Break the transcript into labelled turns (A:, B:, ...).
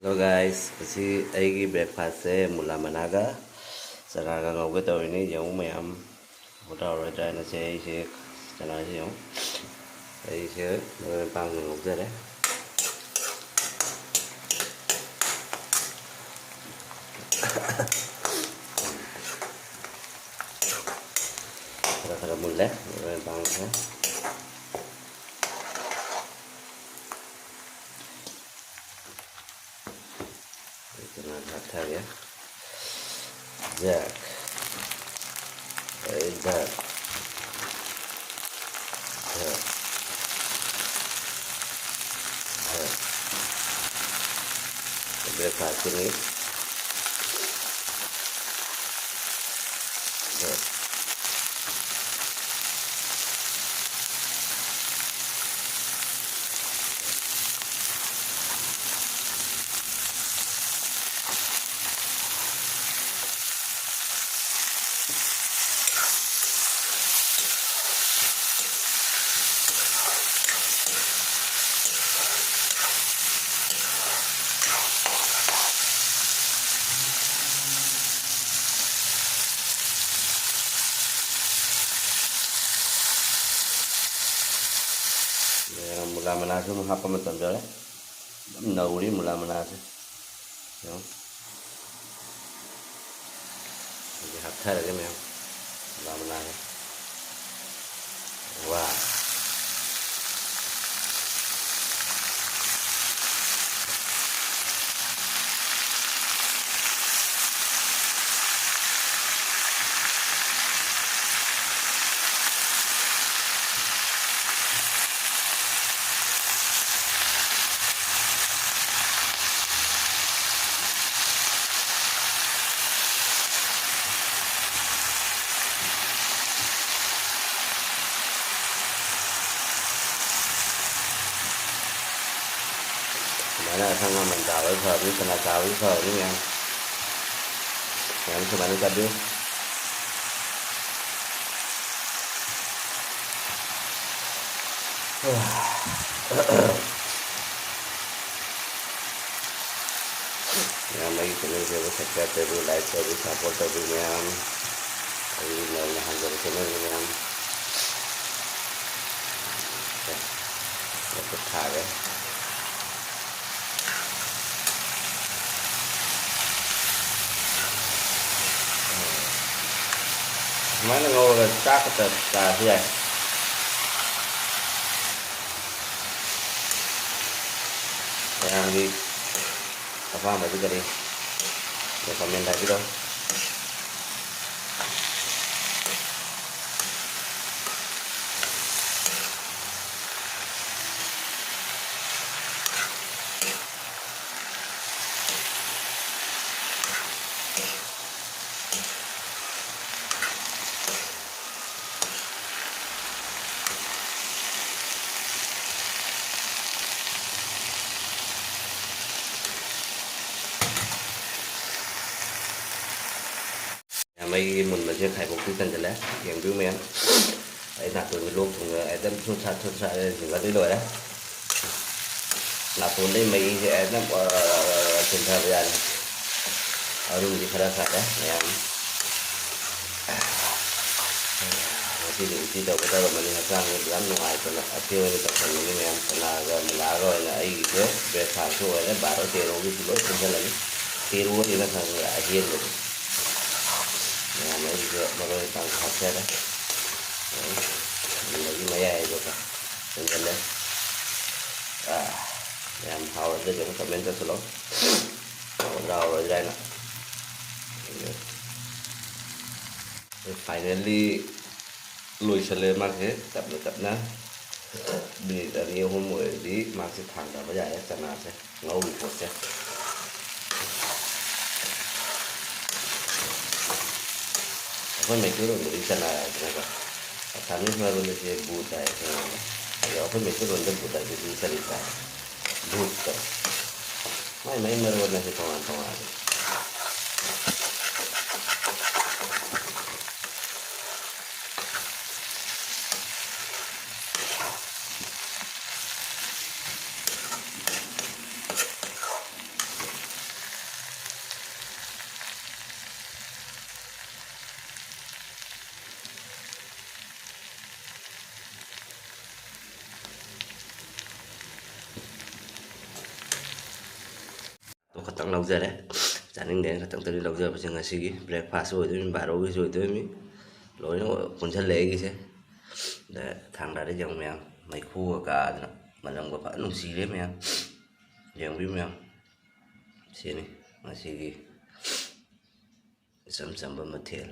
A: Hello guys, kasi aigi breakfast se mula managa chana ga ngau ga tawini yong mayam hoda ro dai na se chana se yong ai se pang ngau ja de khara mulle pang se chana tha ya jack jack breakfast ini mula manase mo hapa matam jale nauri mula manase yo jadi hapta lagi memang mula manase wah mana sang mình cào với phở với phần là cào với phở với em cho bạn đi đi mấy cái này sẽ sạch sẽ từ lại từ support từ em ini là hàng giờ cái này em cái thả đấy mana ngồi là chắc cái cả gì vậy yang di apa mbak juga deh ya komen lagi dong mấy mình mà chưa khai một cái chân rồi đấy hiện cứu men ấy nạp từ lúc thùng ấy đâm thốt sát chỉ có tới rồi đấy nạp vốn đây mấy thì ấy đâm trên thời gian ở đúng gì khá sạch đấy em thì định chỉ đầu cái tao mình học sang mình làm ngoài cho nó tiêu như tập thành như em là rồi là ấy thế về sản xuất đấy bà đó tiền rồi cái lỗi không phải là tiền luôn thì nó thành là hiền rồi mấy cái mà rồi tăng học xe đấy lấy cái máy ai rồi cả chân đấy em hao để cho nó comment cho số đầu rồi đây nè finally lùi xe lên mà thế tập nè đi là nhiều hôm mới đi mà sẽ thẳng ra bây giờ sẽ nào sẽ ngâu bị phốt xe apa mikir untuk di sana kenapa? Kami selalu mesti budaya kenapa? Ya apa mikir untuk budaya itu cerita buta. Main merawat nasi kawan-kawan. ꯈꯛꯇꯪ ꯂꯧꯖꯔꯦ ꯆꯥꯅꯤꯡꯗꯦꯅ ꯈꯛꯇꯪ ꯂꯧꯖꯕꯁꯦ ꯉꯁꯤꯒꯤ breakfast ꯑꯣꯏꯗꯣꯏꯅꯤ ꯕꯥꯔꯣꯒꯤꯁꯨ ꯑꯣꯏꯗꯣꯏꯅꯤ ꯂꯣꯏꯅ ꯄꯨꯟꯁꯜꯂꯦ ꯑꯩꯒꯤꯁꯦ ꯑꯗ ꯊꯥꯡꯗꯥꯔꯦ ꯌꯦꯡꯉꯨ ꯃꯌꯥꯝ ꯃꯩꯈꯨꯒ ꯀꯥꯗꯅ ꯃꯅꯝꯒ ꯐꯖꯅ ꯅꯨꯡꯁꯤꯔꯦ ꯃꯌꯥꯝ ꯌꯦꯡꯕꯤꯌꯨ ꯃꯌꯥꯝ ꯁꯤꯅꯤ ꯉꯁꯤꯒꯤ ꯏꯆꯝ ꯆꯝꯕ ꯃꯊꯦꯜ